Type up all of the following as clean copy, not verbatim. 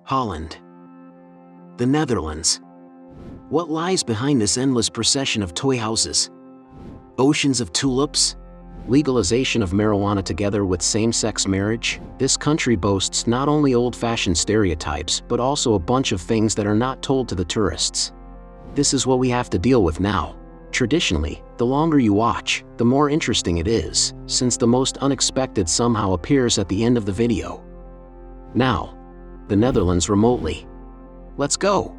Holland. The Netherlands. What lies behind this endless procession of toy houses? Oceans of tulips? Legalization of marijuana together with same-sex marriage? This country boasts not only old-fashioned stereotypes but also a bunch of things that are not told to the tourists. This is what we have to deal with now. Traditionally, the longer you watch, the more interesting it is, since the most unexpected somehow appears at the end of the video. Now, the Netherlands remotely. Let's go!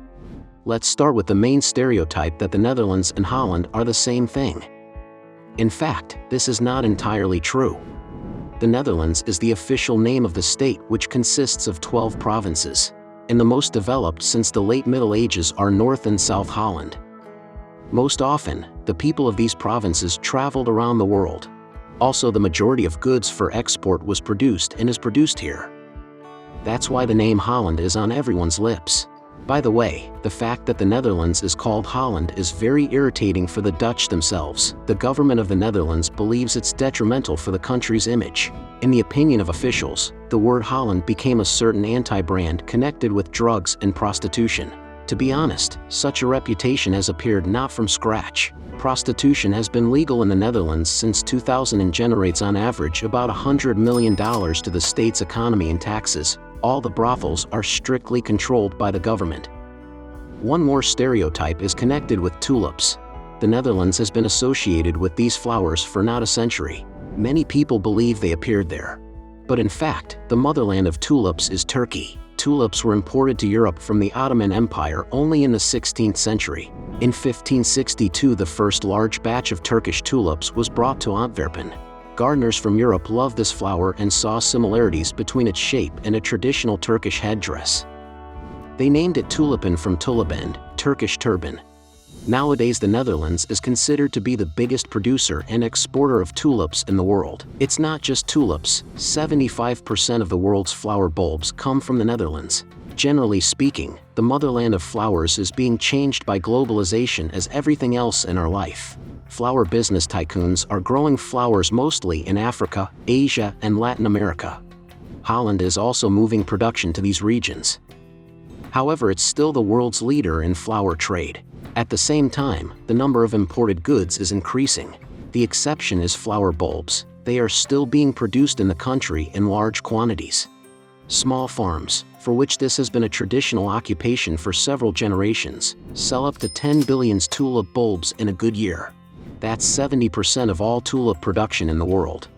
Let's start with the main stereotype that the Netherlands and Holland are the same thing. In fact, this is not entirely true. The Netherlands is the official name of the state, which consists of 12 provinces, and the most developed since the late Middle Ages are North and South Holland. Most often, the people of these provinces traveled around the world. Also, the majority of goods for export was produced and is produced here. That's why the name Holland is on everyone's lips. By the way, the fact that the Netherlands is called Holland is very irritating for the Dutch themselves. The government of the Netherlands believes it's detrimental for the country's image. In the opinion of officials, the word Holland became a certain anti-brand connected with drugs and prostitution. To be honest, such a reputation has appeared not from scratch. Prostitution has been legal in the Netherlands since 2000 and generates on average about $100 million to the state's economy in taxes. All the brothels are strictly controlled by the government. One more stereotype is connected with tulips. The Netherlands has been associated with these flowers for not a century. Many people believe they appeared there. But in fact, the motherland of tulips is Turkey. Tulips were imported to Europe from the Ottoman Empire only in the 16th century. In 1562, the first large batch of Turkish tulips was brought to Antwerpen. Gardeners from Europe loved this flower and saw similarities between its shape and a traditional Turkish headdress. They named it tulipin from tuliband, Turkish turban. Nowadays, the Netherlands is considered to be the biggest producer and exporter of tulips in the world. It's not just tulips, 75% of the world's flower bulbs come from the Netherlands. Generally speaking, the motherland of flowers is being changed by globalization as everything else in our life. Flower business tycoons are growing flowers mostly in Africa, Asia, and Latin America. Holland is also moving production to these regions. However, it's still the world's leader in flower trade. At the same time, the number of imported goods is increasing. The exception is flower bulbs. They are still being produced in the country in large quantities. Small farms, for which this has been a traditional occupation for several generations, sell up to 10 billion tulip bulbs in a good year. That's 70% of all tulip production in the world.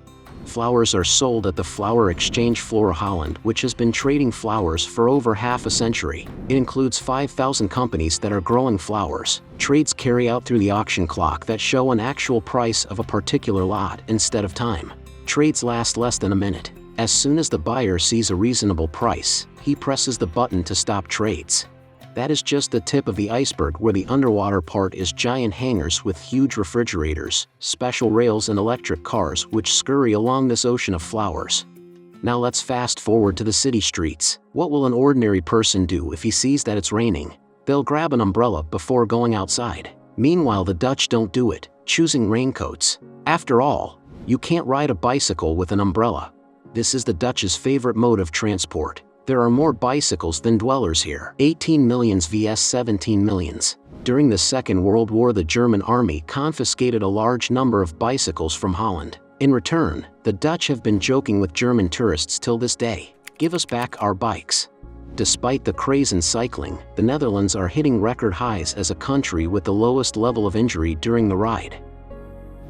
Flowers are sold at the Flower Exchange Floor Holland, which has been trading flowers for over half a century. It includes 5,000 companies that are growing flowers. Trades carry out through the auction clock that show an actual price of a particular lot instead of time. Trades last less than a minute. As soon as the buyer sees a reasonable price, he presses the button to stop trades. That is just the tip of the iceberg, where the underwater part is giant hangars with huge refrigerators, special rails, and electric cars which scurry along this ocean of flowers. Now let's fast forward to the city streets. What will an ordinary person do if he sees that it's raining? They'll grab an umbrella before going outside. Meanwhile, the Dutch don't do it, choosing raincoats. After all, you can't ride a bicycle with an umbrella. This is the Dutch's favorite mode of transport. There are more bicycles than dwellers here. 18 millions vs 17 millions. During the Second World War, the German army confiscated a large number of bicycles from Holland. In return, the Dutch have been joking with German tourists till this day. Give us back our bikes. Despite the craze in cycling, the Netherlands are hitting record highs as a country with the lowest level of injury during the ride.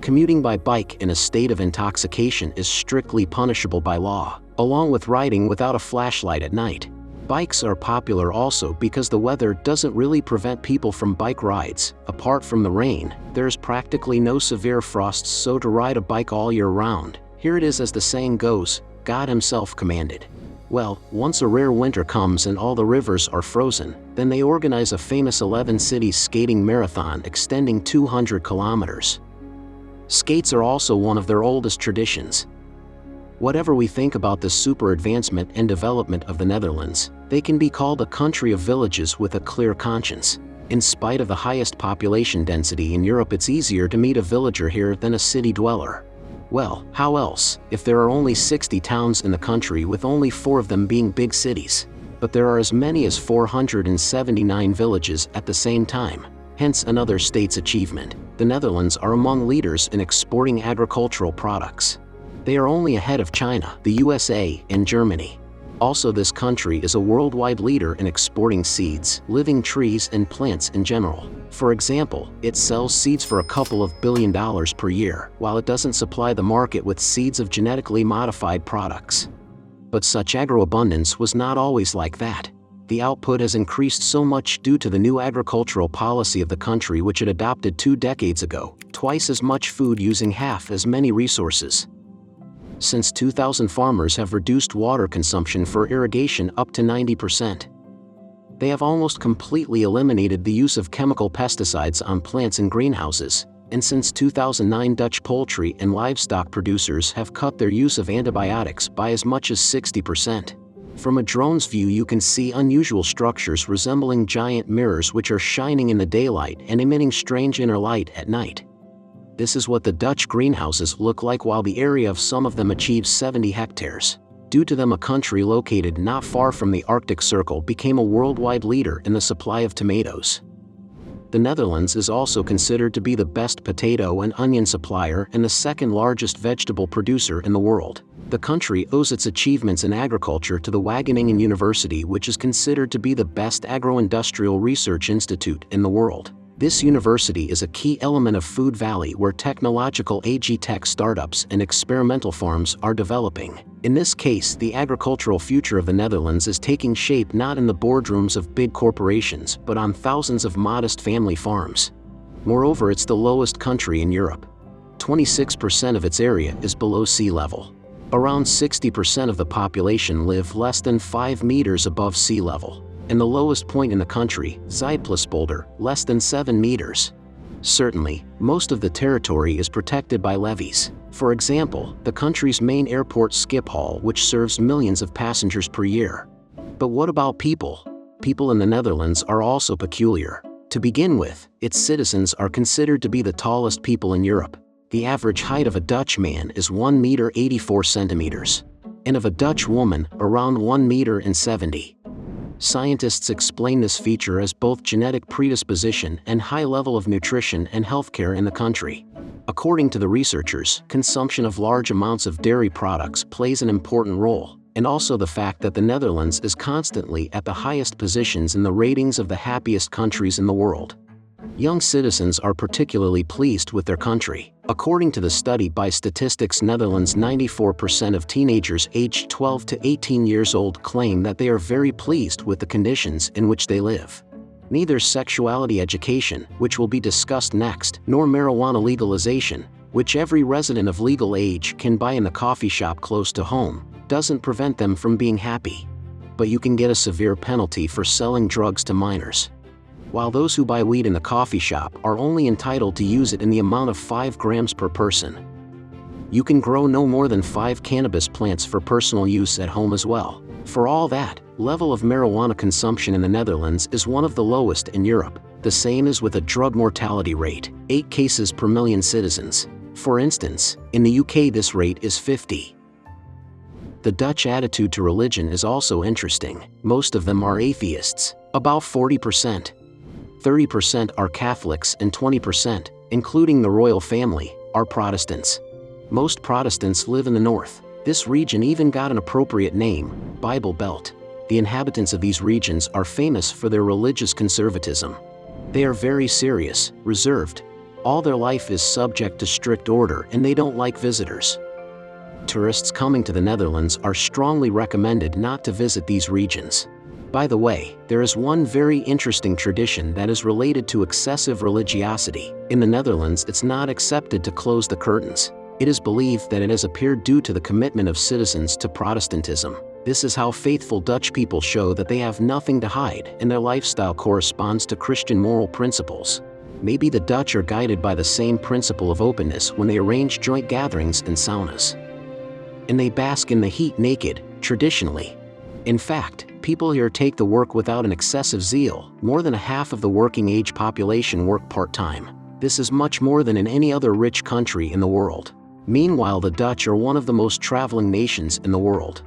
Commuting by bike in a state of intoxication is strictly punishable by law, along with riding without a flashlight at night. Bikes are popular also because the weather doesn't really prevent people from bike rides. Apart from the rain, there's practically no severe frosts, so to ride a bike all year round. Here it is, as the saying goes, God himself commanded. Well, once a rare winter comes and all the rivers are frozen, then they organize a famous 11 cities skating marathon extending 200 kilometers. Skates are also one of their oldest traditions. Whatever we think about the super advancement and development of the Netherlands, they can be called a country of villages with a clear conscience. In spite of the highest population density in Europe, it's easier to meet a villager here than a city dweller. Well, how else, if there are only 60 towns in the country, with only 4 of them being big cities? but there are as many as 479 villages at the same time, hence another state's achievement. The Netherlands are among leaders in exporting agricultural products. They are only ahead of China, the USA, and Germany. Also, this country is a worldwide leader in exporting seeds, living trees, and plants in general. For example, it sells seeds for a couple of $2 billion per year, while it doesn't supply the market with seeds of genetically modified products. But such agroabundance was not always like that. The output has increased so much due to the new agricultural policy of the country, which it adopted 2 decades ago, twice as much food using half as many resources. Since 2000, farmers have reduced water consumption for irrigation up to 90%. They have almost completely eliminated the use of chemical pesticides on plants in greenhouses, and since 2009, Dutch poultry and livestock producers have cut their use of antibiotics by as much as 60%. From a drone's view, you can see unusual structures resembling giant mirrors which are shining in the daylight and emitting strange inner light at night. This is what the Dutch greenhouses look like, while the area of some of them achieves 70 hectares. Due to them, a country located not far from the Arctic Circle became a worldwide leader in the supply of tomatoes. The Netherlands is also considered to be the best potato and onion supplier and the second largest vegetable producer in the world. The country owes its achievements in agriculture to the Wageningen University, which is considered to be the best agro-industrial research institute in the world. This university is a key element of Food Valley, where technological ag-tech startups and experimental farms are developing. In this case, the agricultural future of the Netherlands is taking shape not in the boardrooms of big corporations, but on thousands of modest family farms. Moreover, it's the lowest country in Europe. 26% of its area is below sea level. Around 60% of the population live less than 5 meters above sea level. And the lowest point in the country, Zuidplasbolder, less than 7 meters. Certainly, most of the territory is protected by levees. For example, the country's main airport, Schiphol, which serves millions of passengers per year. But what about people? People in the Netherlands are also peculiar. To begin with, its citizens are considered to be the tallest people in Europe. The average height of a Dutch man is 1 meter 84 centimeters, and of a Dutch woman, around 1 meter and 70. Scientists explain this feature as both genetic predisposition and high level of nutrition and healthcare in the country. According to the researchers, consumption of large amounts of dairy products plays an important role, and also the fact that the Netherlands is constantly at the highest positions in the ratings of the happiest countries in the world. Young citizens are particularly pleased with their country. According to the study by Statistics Netherlands, 94% of teenagers aged 12 to 18 years old claim that they are very pleased with the conditions in which they live. Neither sexuality education, which will be discussed next, nor marijuana legalization, which every resident of legal age can buy in the coffee shop close to home, doesn't prevent them from being happy. But you can get a severe penalty for selling drugs to minors. While those who buy weed in the coffee shop are only entitled to use it in the amount of 5 grams per person. You can grow no more than 5 cannabis plants for personal use at home as well. For all that, level of marijuana consumption in the Netherlands is one of the lowest in Europe. The same is with a drug mortality rate, 8 cases per million citizens. For instance, in the UK this rate is 50. The Dutch attitude to religion is also interesting. Most of them are atheists, about 40%. 30% are Catholics and 20%, including the royal family, are Protestants. Most Protestants live in the north. This region even got an appropriate name, Bible Belt. The inhabitants of these regions are famous for their religious conservatism. They are very serious, reserved. All their life is subject to strict order, and they don't like visitors. Tourists coming to the Netherlands are strongly recommended not to visit these regions. By the way, there is one very interesting tradition that is related to excessive religiosity. In the Netherlands, it's not accepted to close the curtains. It is believed that it has appeared due to the commitment of citizens to Protestantism. This is how faithful Dutch people show that they have nothing to hide, and their lifestyle corresponds to Christian moral principles. Maybe the Dutch are guided by the same principle of openness when they arrange joint gatherings and saunas. And they bask in the heat naked, traditionally. In fact, people here take the work without an excessive zeal. More than a half of the working-age population work part-time. This is much more than in any other rich country in the world. Meanwhile, the Dutch are one of the most traveling nations in the world.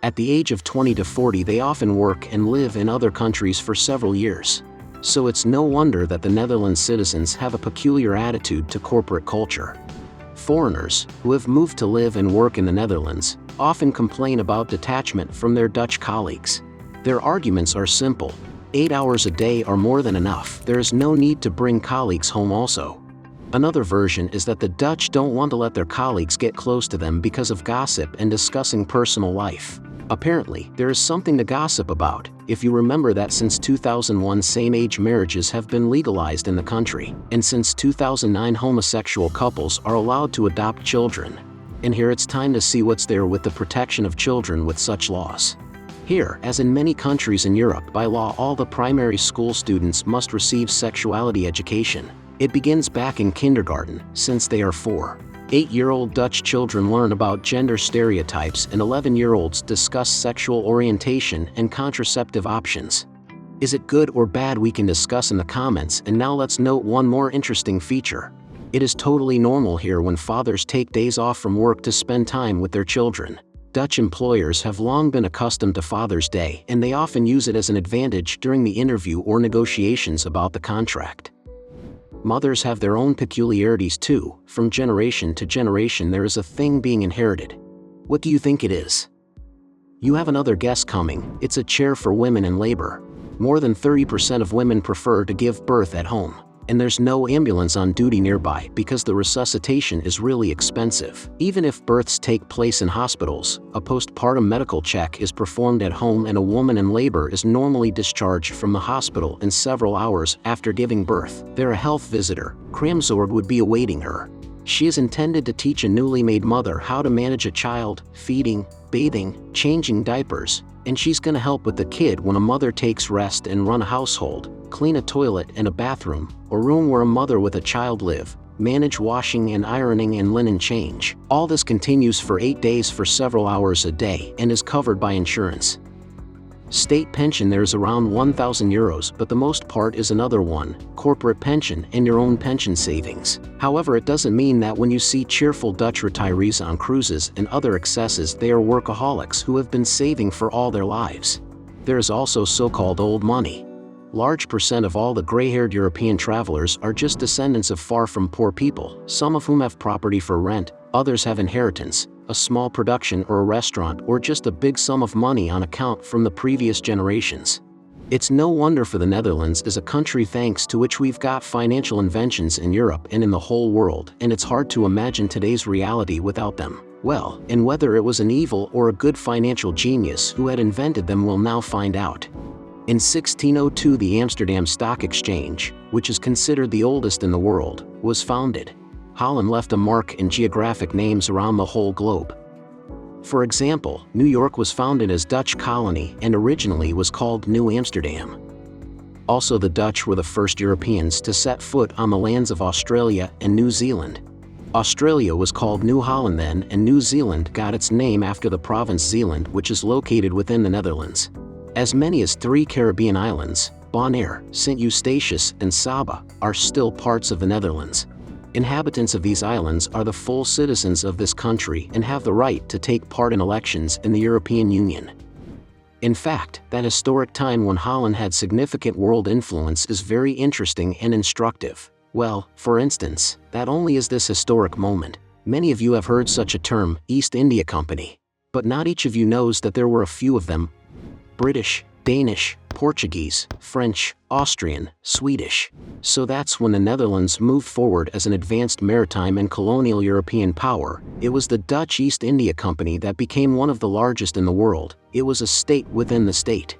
At the age of 20 to 40 they often work and live in other countries for several years. So it's no wonder that the Netherlands citizens have a peculiar attitude to corporate culture. Foreigners, who have moved to live and work in the Netherlands, often complain about detachment from their Dutch colleagues. Their arguments are simple. 8 hours a day are more than enough. There is no need to bring colleagues home also. Another version is that the Dutch don't want to let their colleagues get close to them because of gossip and discussing personal life. Apparently, there is something to gossip about, if you remember that since 2001 same-age marriages have been legalized in the country, and since 2009 homosexual couples are allowed to adopt children. And here it's time to see what's there with the protection of children with such laws. Here, as in many countries in Europe, by law all the primary school students must receive sexuality education. It begins back in kindergarten, since they are 4. 8-year-old Dutch children learn about gender stereotypes and 11-year-olds discuss sexual orientation and contraceptive options. Is it good or bad we can discuss in the comments, and now let's note one more interesting feature. It is totally normal here when fathers take days off from work to spend time with their children. Dutch employers have long been accustomed to Father's Day, and they often use it as an advantage during the interview or negotiations about the contract. Mothers have their own peculiarities too. From generation to generation there is a thing being inherited. What do you think it is? You have another guess coming. It's a chair for women in labor. More than 30% of women prefer to give birth at home. And there's no ambulance on duty nearby because the resuscitation is really expensive. Even if births take place in hospitals, a postpartum medical check is performed at home, and a woman in labor is normally discharged from the hospital in several hours after giving birth. There a health visitor, Kramzorg, would be awaiting her. She is intended to teach a newly made mother how to manage a child, feeding, bathing, changing diapers, and she's gonna help with the kid when a mother takes rest and run a household, clean a toilet and a bathroom, or room where a mother with a child live, manage washing and ironing and linen change. All this continues for 8 days for several hours a day and is covered by insurance. State pension, there is around €1,000, but the most part is another one, corporate pension and your own pension savings. However, it doesn't mean that when you see cheerful Dutch retirees on cruises and other excesses they are workaholics who have been saving for all their lives. There is also so-called old money. Large percent of all the gray-haired European travelers are just descendants of far from poor people, some of whom have property for rent, others have inheritance, a small production or a restaurant, or just a big sum of money on account from the previous generations. It's no wonder for the Netherlands is a country thanks to which we've got financial inventions in Europe and in the whole world, and it's hard to imagine today's reality without them. Well, and whether it was an evil or a good financial genius who had invented them we'll now find out. In 1602 the Amsterdam Stock Exchange, which is considered the oldest in the world, was founded. Holland left a mark in geographic names around the whole globe. For example, New York was founded as Dutch colony and originally was called New Amsterdam. Also, the Dutch were the first Europeans to set foot on the lands of Australia and New Zealand. Australia was called New Holland then, and New Zealand got its name after the province Zeeland, which is located within the Netherlands. As many as 3 Caribbean islands, Bonaire, St. Eustatius, and Saba, are still parts of the Netherlands. Inhabitants of these islands are the full citizens of this country and have the right to take part in elections in the European Union. In fact, that historic time when Holland had significant world influence is very interesting and instructive. Well, for instance, that only is this historic moment. Many of you have heard such a term, East India Company. But not each of you knows that there were a few of them: British, Danish, Portuguese, French, Austrian, Swedish. So that's when the Netherlands moved forward as an advanced maritime and colonial European power. It was the Dutch East India Company that became one of the largest in the world. It was a state within the state.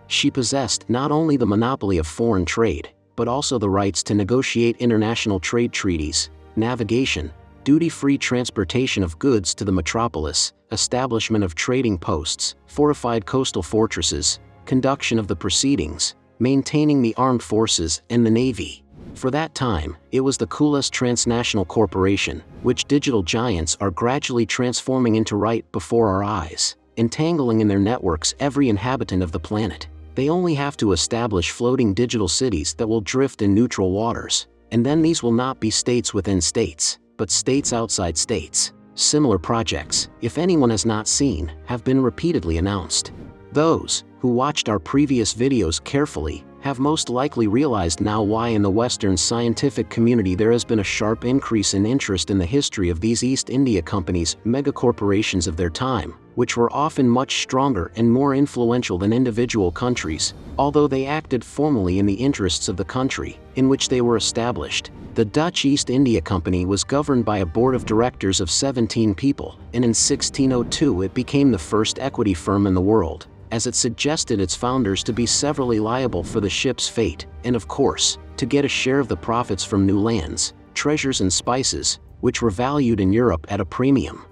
She possessed not only the monopoly of foreign trade, but also the rights to negotiate international trade treaties, navigation, duty-free transportation of goods to the metropolis, establishment of trading posts, fortified coastal fortresses, conduction of the proceedings, maintaining the armed forces and the navy. For that time, it was the coolest transnational corporation, which digital giants are gradually transforming into right before our eyes, entangling in their networks every inhabitant of the planet. They only have to establish floating digital cities that will drift in neutral waters, and then these will not be states within states, but states outside states. Similar projects, if anyone has not seen, have been repeatedly announced. Those who watched our previous videos carefully have most likely realized now why in the Western scientific community there has been a sharp increase in interest in the history of these East India Company's megacorporations of their time, which were often much stronger and more influential than individual countries, although they acted formally in the interests of the country in which they were established. The Dutch East India Company was governed by a board of directors of 17 people, and in 1602 it became the first equity firm in the world, as it suggested its founders to be severally liable for the ship's fate, and of course, to get a share of the profits from new lands, treasures and spices, which were valued in Europe at a premium.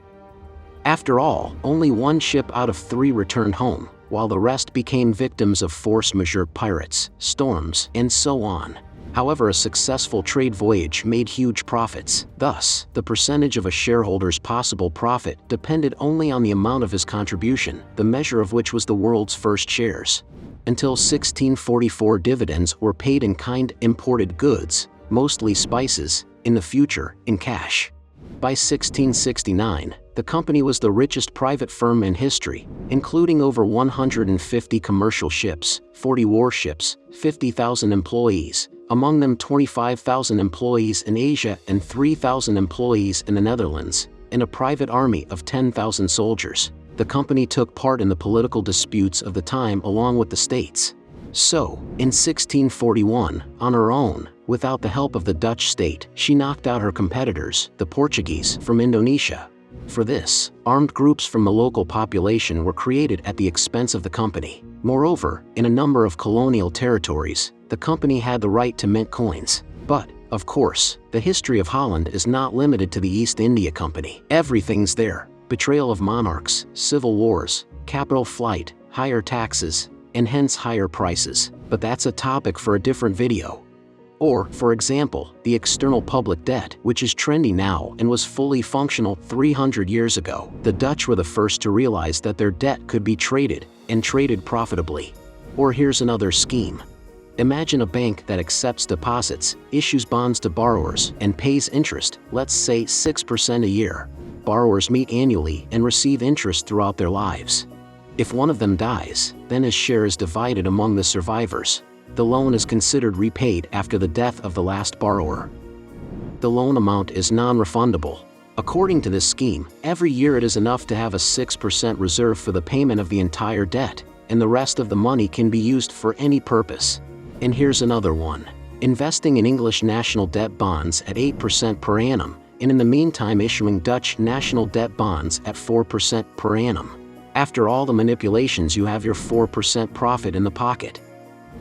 After all, only one ship out of 3 returned home, while the rest became victims of force majeure, pirates, storms, and so on. However, a successful trade voyage made huge profits. Thus, the percentage of a shareholder's possible profit depended only on the amount of his contribution, the measure of which was the world's first shares. Until 1644, dividends were paid in kind, imported goods, mostly spices, in the future, in cash. By 1669, the company was the richest private firm in history, including over 150 commercial ships, 40 warships, 50,000 employees, among them 25,000 employees in Asia and 3,000 employees in the Netherlands, and a private army of 10,000 soldiers. The company took part in the political disputes of the time along with the states. So, in 1641, on her own, without the help of the Dutch state, she knocked out her competitors, the Portuguese, from Indonesia. For this, armed groups from the local population were created at the expense of the company. Moreover, in a number of colonial territories, the company had the right to mint coins. But, of course, the history of Holland is not limited to the East India Company. Everything's there: betrayal of monarchs, civil wars, capital flight, higher taxes, and hence higher prices. But that's a topic for a different video. Or, for example, the external public debt, which is trendy now and was fully functional 300 years ago. The Dutch were the first to realize that their debt could be traded, and traded profitably. Or here's another scheme. Imagine a bank that accepts deposits, issues bonds to borrowers, and pays interest, let's say 6% a year. Borrowers meet annually and receive interest throughout their lives. If one of them dies, then his share is divided among the survivors. The loan is considered repaid after the death of the last borrower. The loan amount is non-refundable. According to this scheme, every year it is enough to have a 6% reserve for the payment of the entire debt, and the rest of the money can be used for any purpose. And here's another one. Investing in English national debt bonds at 8% per annum, and in the meantime issuing Dutch national debt bonds at 4% per annum. After all the manipulations, you have your 4% profit in the pocket.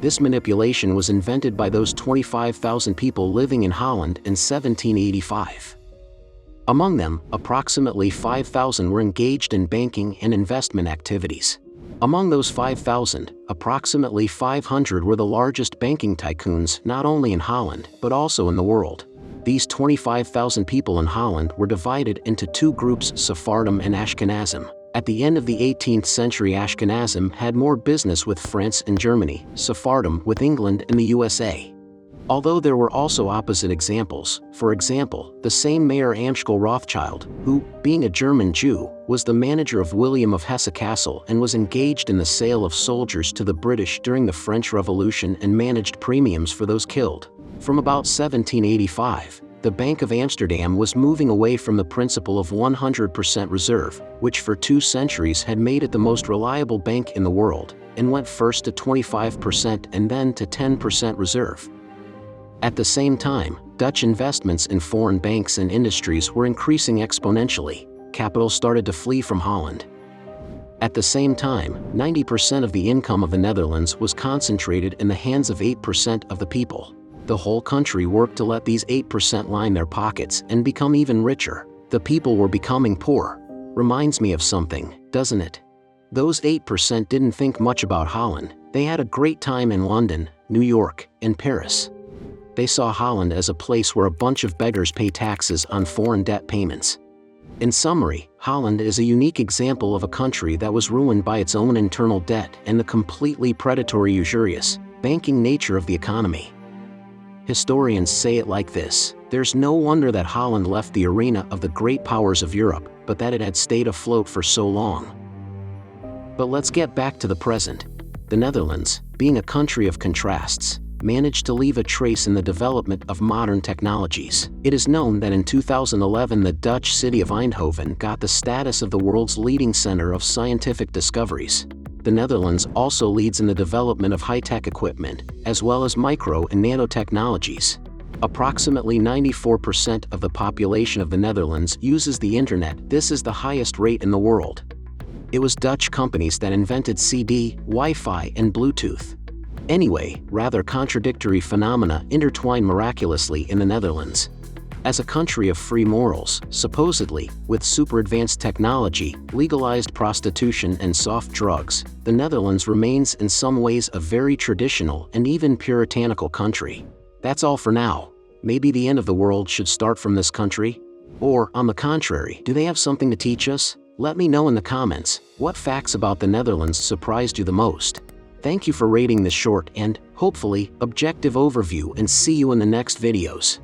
This manipulation was invented by those 25,000 people living in Holland in 1785. Among them, approximately 5,000 were engaged in banking and investment activities. Among those 5,000, approximately 500 were the largest banking tycoons not only in Holland but also in the world. These 25,000 people in Holland were divided into 2 groups, Sephardim and Ashkenazim. At the end of the 18th century, Ashkenazim had more business with France and Germany, Sephardim with England and the USA. Although there were also opposite examples. For example, the same Mayor Amschel Rothschild, who, being a German Jew, was the manager of William of Hesse Castle and was engaged in the sale of soldiers to the British during the French Revolution and managed premiums for those killed. From about 1785, the Bank of Amsterdam was moving away from the principle of 100% reserve, which for 2 centuries had made it the most reliable bank in the world, and went first to 25% and then to 10% reserve. At the same time, Dutch investments in foreign banks and industries were increasing exponentially. Capital started to flee from Holland. At the same time, 90% of the income of the Netherlands was concentrated in the hands of 8% of the people. The whole country worked to let these 8% line their pockets and become even richer. The people were becoming poor. Reminds me of something, doesn't it? Those 8% didn't think much about Holland. They had a great time in London, New York, and Paris. They saw Holland as a place where a bunch of beggars pay taxes on foreign debt payments. In summary, Holland is a unique example of a country that was ruined by its own internal debt and the completely predatory, usurious, banking nature of the economy. Historians say it like this: there's no wonder that Holland left the arena of the great powers of Europe, but that it had stayed afloat for so long. But let's get back to the present. The Netherlands, being a country of contrasts, managed to leave a trace in the development of modern technologies. It is known that in 2011 the Dutch city of Eindhoven got the status of the world's leading center of scientific discoveries. The Netherlands also leads in the development of high-tech equipment, as well as micro and nanotechnologies. Approximately 94% of the population of the Netherlands uses the internet. This is the highest rate in the world. It was Dutch companies that invented CD, Wi-Fi, and Bluetooth. Anyway, rather contradictory phenomena intertwine miraculously in the Netherlands. As a country of free morals, supposedly, with super advanced technology, legalized prostitution and soft drugs, the Netherlands remains in some ways a very traditional and even puritanical country. That's all for now. Maybe the end of the world should start from this country? Or, on the contrary, do they have something to teach us? Let me know in the comments, what facts about the Netherlands surprised you the most? Thank you for rating this short and, hopefully, objective overview, and see you in the next videos.